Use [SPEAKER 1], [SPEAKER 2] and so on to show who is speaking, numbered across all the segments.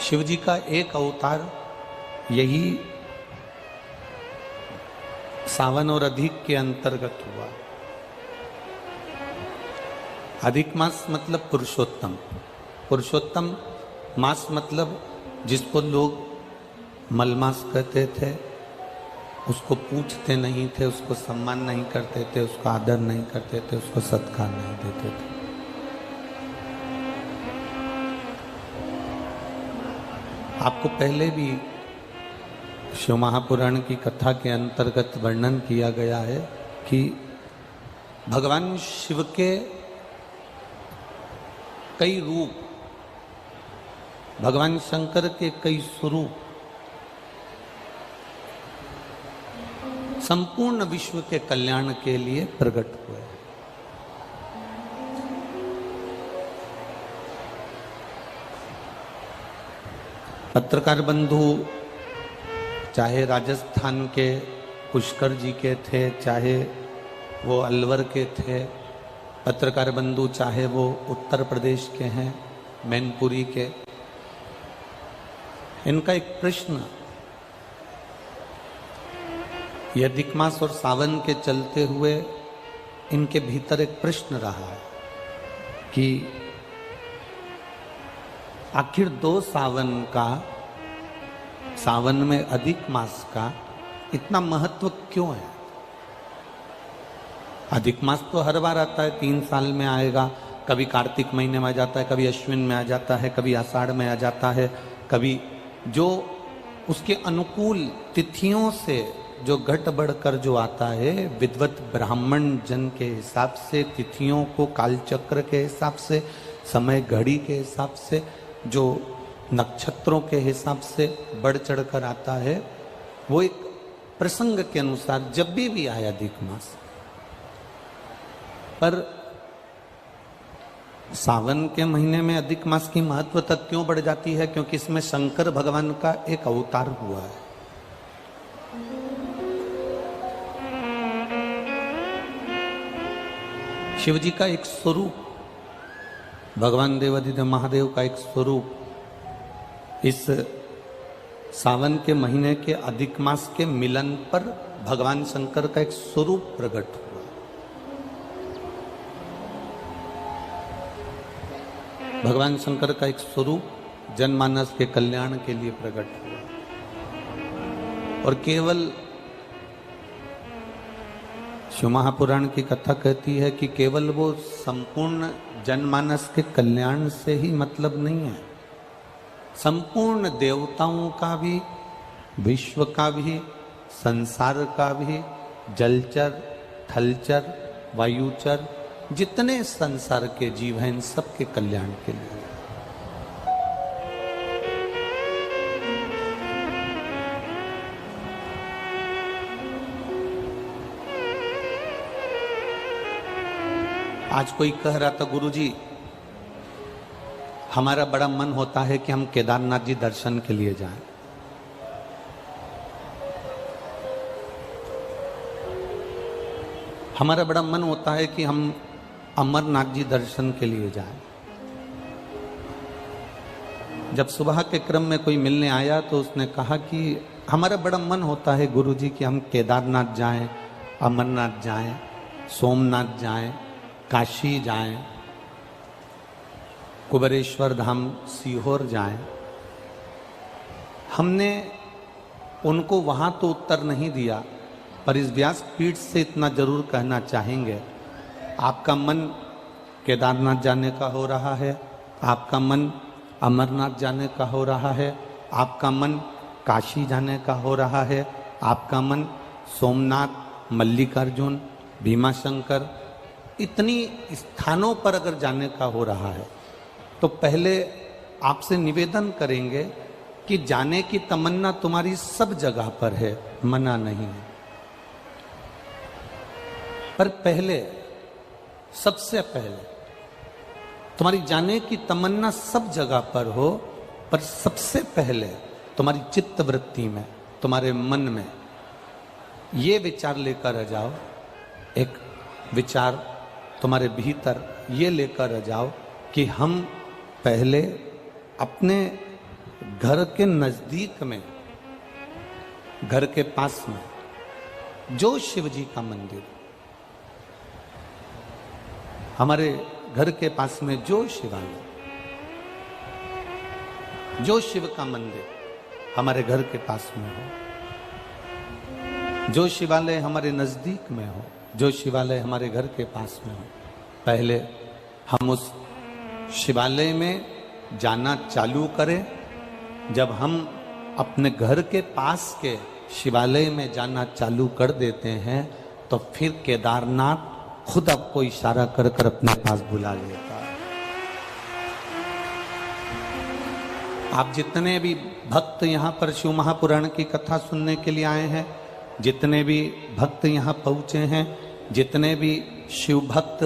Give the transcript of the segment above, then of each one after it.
[SPEAKER 1] शिव जी का एक अवतार यही सावन और अधिक के अंतर्गत हुआ। अधिक मास मतलब पुरुषोत्तम, पुरुषोत्तम मास मतलब जिसको लोग मलमास कहते थे, उसको पूछते नहीं थे, उसको सम्मान नहीं करते थे, उसको आदर नहीं करते थे, उसको सत्कार नहीं देते थे। आपको पहले भी शिव महापुराण की कथा के अंतर्गत वर्णन किया गया है कि भगवान शिव के कई रूप, भगवान शंकर के कई स्वरूप संपूर्ण विश्व के कल्याण के लिए प्रकट हुए। पत्रकार बंधु चाहे राजस्थान के पुष्कर जी के थे, चाहे वो अलवर के थे, पत्रकार बंधु चाहे वो उत्तर प्रदेश के हैं, मैनपुरी के, इनका एक प्रश्न यह अधिक मास और सावन के चलते हुए इनके भीतर एक प्रश्न रहा है कि आखिर दो सावन का, सावन में अधिक मास का इतना महत्व क्यों है? अधिक मास तो हर बार आता है, 3 साल में आएगा, कभी कार्तिक महीने में आ जाता है, कभी अश्विन में आ जाता है, कभी आषाढ़ में आ जाता है, कभी जो उसके अनुकूल तिथियों से जो घट बढ़कर जो आता है, विद्वत ब्राह्मण जन के हिसाब से, तिथियों को कालचक्र के हिसाब से, समय घड़ी के हिसाब से, जो नक्षत्रों के हिसाब से बढ़ चढ़कर आता है, वो एक प्रसंग के अनुसार जब भी आया अधिक मास। पर सावन के महीने में अधिक मास की महत्वता क्यों बढ़ जाती है? क्योंकि इसमें शंकर भगवान का एक अवतार हुआ है। शिव जी का एक स्वरूप, भगवान देवाधिदेव महादेव का एक स्वरूप इस सावन के महीने के अधिक मास के मिलन पर भगवान शंकर का एक स्वरूप प्रकट हुआ। भगवान शंकर का एक स्वरूप जनमानस के कल्याण के लिए प्रकट हुआ। और केवल शिव महापुराण की कथा कहती है कि केवल वो संपूर्ण जनमानस के कल्याण से ही मतलब नहीं है, संपूर्ण देवताओं का भी, विश्व का भी, संसार का भी, जलचर, थलचर, वायुचर, जितने संसार के जीव हैं, इन सबके कल्याण के लिए। आज कोई कह रहा था, गुरुजी हमारा बड़ा मन होता है कि हम केदारनाथ जी दर्शन के लिए जाएं। हमारा बड़ा मन होता है कि हम अमरनाथ जी दर्शन के लिए जाएं। जब सुबह के क्रम में कोई मिलने आया तो उसने कहा कि हमारा बड़ा मन होता है गुरुजी कि हम केदारनाथ जाएं, अमरनाथ जाएं, सोमनाथ जाएं, काशी जाएं, कुबेरेश्वर धाम सीहोर जाएं। हमने उनको वहां तो उत्तर नहीं दिया, पर इस व्यासपीठ से इतना जरूर कहना चाहेंगे, आपका मन केदारनाथ जाने का हो रहा है, आपका मन अमरनाथ जाने का हो रहा है, आपका मन काशी जाने का हो रहा है, आपका मन सोमनाथ, मल्लिकार्जुन, भीमाशंकर, इतनी स्थानों पर अगर जाने का हो रहा है, तो पहले आपसे निवेदन करेंगे कि जाने की तमन्ना तुम्हारी सब जगह पर है, मना नहीं है, पर पहले, सबसे पहले तुम्हारी जाने की तमन्ना सब जगह पर हो, पर सबसे पहले तुम्हारी चित्त वृत्ति में, तुम्हारे मन में ये विचार लेकर आ जाओ, एक विचार तुम्हारे भीतर ये लेकर आ जाओ कि हम पहले अपने घर के नजदीक में, घर के पास में जो शिव जी का मंदिर, हमारे घर के पास में जो शिवालय, जो शिव का मंदिर हमारे घर के पास में हो, जो शिवालय हमारे नजदीक में हो, जो शिवालय हमारे घर के पास में हो, पहले हम उस शिवालय में जाना चालू करें। जब हम अपने घर के पास के शिवालय में जाना चालू कर देते हैं तो फिर केदारनाथ खुद आपको इशारा कर कर अपने पास बुला लेता है। आप जितने भी भक्त यहाँ पर शिव महापुराण की कथा सुनने के लिए आए हैं, जितने भी भक्त यहाँ पहुँचे हैं, जितने भी शिव भक्त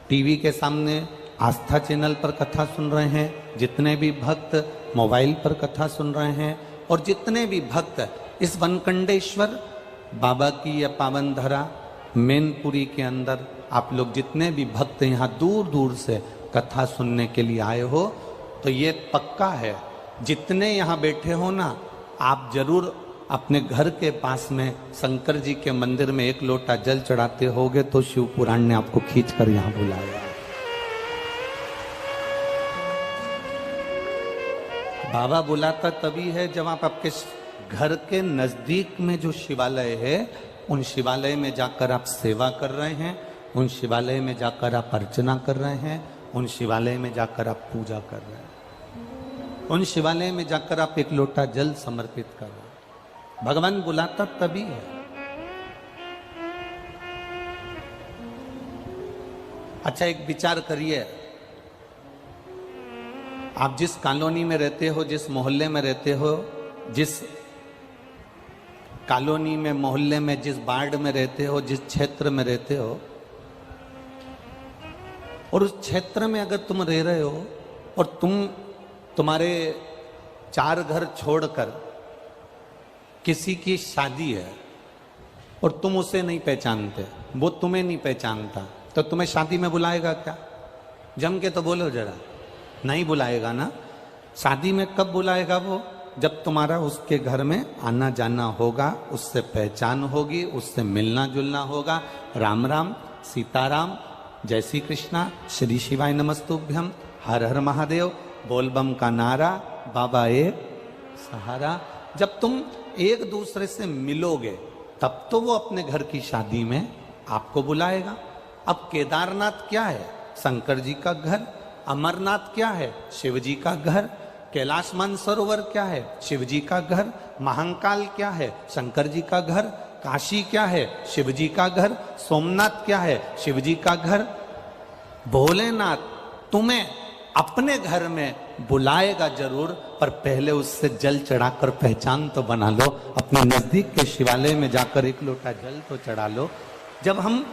[SPEAKER 1] टीवी के सामने आस्था चैनल पर कथा सुन रहे हैं, जितने भी भक्त मोबाइल पर कथा सुन रहे हैं, और जितने भी भक्त इस वनकंडेश्वर बाबा की यह पावन धरा मैनपुरी के अंदर, आप लोग जितने भी भक्त यहाँ दूर दूर से कथा सुनने के लिए आए हो, तो ये पक्का है, जितने यहाँ बैठे हो ना, आप जरूर अपने घर के पास में शंकर जी के मंदिर में एक लोटा जल चढ़ाते होगे तो शिव पुराण ने आपको खींच कर यहाँ बुलाया। बाबा बुलाता तभी है जब आप आपके घर के नजदीक में जो शिवालय है, उन शिवालय में जाकर आप सेवा कर रहे हैं, उन शिवालय में जाकर आप अर्चना कर रहे हैं, उन शिवालय में जाकर आप पूजा कर रहे हैं, उन शिवालय में जाकर आप एक लोटा जल समर्पित कर रहे हैं। भगवान बुलाता तभी है। अच्छा, एक विचार करिए, आप जिस कॉलोनी में रहते हो, जिस मोहल्ले में रहते हो, जिस कॉलोनी में, मोहल्ले में, जिस वार्ड में रहते हो, जिस क्षेत्र में रहते हो, और उस क्षेत्र में अगर तुम रह रहे हो और तुम्हारे 4 घर छोड़कर किसी की शादी है और तुम उसे नहीं पहचानते, वो तुम्हें नहीं पहचानता, तो तुम्हें शादी में बुलाएगा क्या? जम के तो बोलो जरा, नहीं बुलाएगा ना। शादी में कब बुलाएगा वो? जब तुम्हारा उसके घर में आना जाना होगा, उससे पहचान होगी, उससे मिलना जुलना होगा। राम राम, सीताराम, जय श्री कृष्णा, श्री शिवाय नमस्तुभ्यम, हर हर महादेव, बोलबम का नारा, बाबा एक सहारा। जब तुम एक दूसरे से मिलोगे तब तो वो अपने घर की शादी में आपको बुलाएगा। अब केदारनाथ क्या है? शंकर जी का घर। अमरनाथ क्या है? शिव जी का घर। कैलाश मानसरोवर क्या है? शिव जी का घर। महाकाल क्या है? शंकर जी का घर। काशी क्या है? शिव जी का घर। सोमनाथ क्या है? शिव जी का घर। भोलेनाथ तुम्हें अपने घर में बुलाएगा जरूर, पर पहले उससे जल चढ़ाकर पहचान तो बना लो। अपने नजदीक के शिवालय में जाकर एक लोटा जल तो चढ़ा लो। जब हम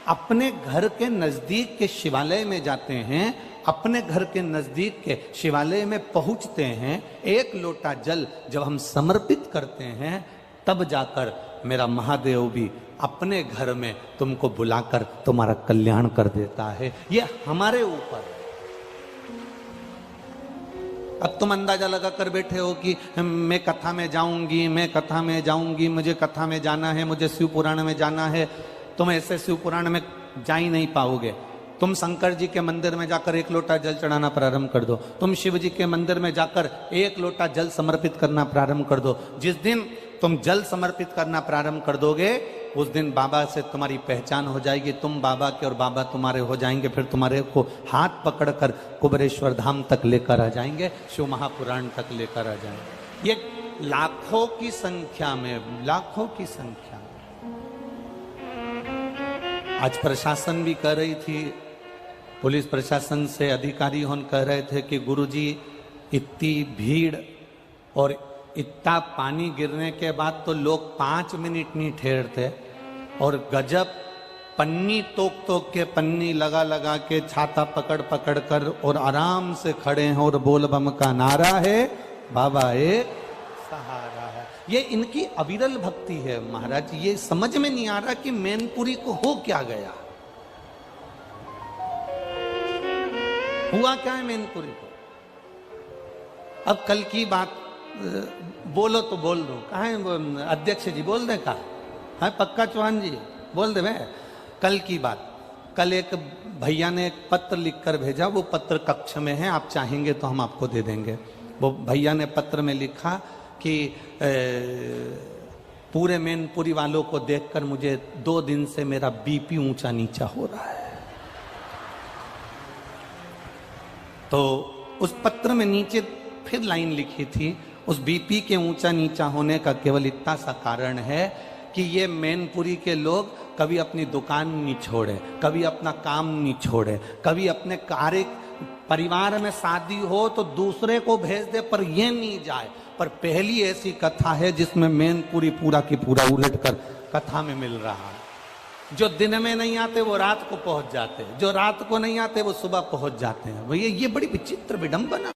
[SPEAKER 1] अपने घर के नजदीक के शिवालय में जाते हैं, अपने घर के नजदीक के शिवालय में पहुंचते हैं, एक लोटा जल जब हम समर्पित करते हैं, तब जाकर मेरा महादेव भी अपने घर में तुमको बुलाकर तुम्हारा कल्याण कर देता है। ये हमारे ऊपर है। अब तुम अंदाजा लगा कर बैठे हो कि मैं कथा में जाऊंगी, मैं कथा में जाऊंगी, मुझे कथा में जाना है, मुझे शिव पुराण में जाना है। तुम ऐसे शिव पुराण में जा ही नहीं पाओगे। तुम शंकर जी के मंदिर में जाकर एक लोटा जल चढ़ाना प्रारंभ कर दो। तुम शिव जी के मंदिर में जाकर एक लोटा जल समर्पित करना प्रारंभ कर दो। जिस दिन तुम जल समर्पित करना प्रारंभ कर दोगे, उस दिन बाबा से तुम्हारी पहचान हो जाएगी, तुम बाबा के और बाबा तुम्हारे हो जाएंगे। फिर तुम्हारे को हाथ पकड़कर कुबेरेश्वर धाम तक लेकर आ जाएंगे, शिव महापुराण तक लेकर आ जाएंगे। ये लाखों की संख्या में, लाखों की संख्या में। आज प्रशासन भी कह रही थी, पुलिस प्रशासन से अधिकारी होन कह रहे थे कि गुरुजी इतनी भीड़ और इतना पानी गिरने के बाद तो लोग 5 मिनट नहीं ठहरते, और गजब पन्नी तोक के, पन्नी लगा लगा के, छाता पकड़ पकड़ कर और आराम से खड़े हैं और बोल बम का नारा है, बाबा एक सहारा है। ये इनकी अविरल भक्ति है महाराज। ये समझ में नहीं आ रहा कि मैनपुरी को हो क्या गया, हुआ क्या है मैनपुरी को। अब कल की बात बोलो तो बोल दो, कहा है अध्यक्ष जी, बोल दे का है, पक्का चौहान जी बोल दे। मैं कल की बात, कल एक भैया ने एक पत्र लिखकर भेजा, वो पत्र कक्ष में है, आप चाहेंगे तो हम आपको दे देंगे। वो भैया ने पत्र में लिखा कि पूरे मैनपुरी वालों को देखकर मुझे 2 दिन से मेरा बीपी ऊंचा नीचा हो रहा है। तो उस पत्र में नीचे फिर लाइन लिखी थी, उस बीपी के ऊंचा नीचा होने का केवल इतना सा कारण है कि ये मैनपुरी के लोग कभी अपनी दुकान नहीं छोड़े, कभी अपना काम नहीं छोड़े, कभी अपने कार्य, परिवार में शादी हो तो दूसरे को भेज दे पर ये नहीं जाए। पर पहली ऐसी कथा है जिसमें मैनपुरी पूरा की पूरा उलट कर कथा में मिल रहा है। जो दिन में नहीं आते वो रात को पहुंच जाते हैं, जो रात को नहीं आते वो सुबह पहुंच जाते हैं। भैया ये बड़ी विचित्र विडंबना।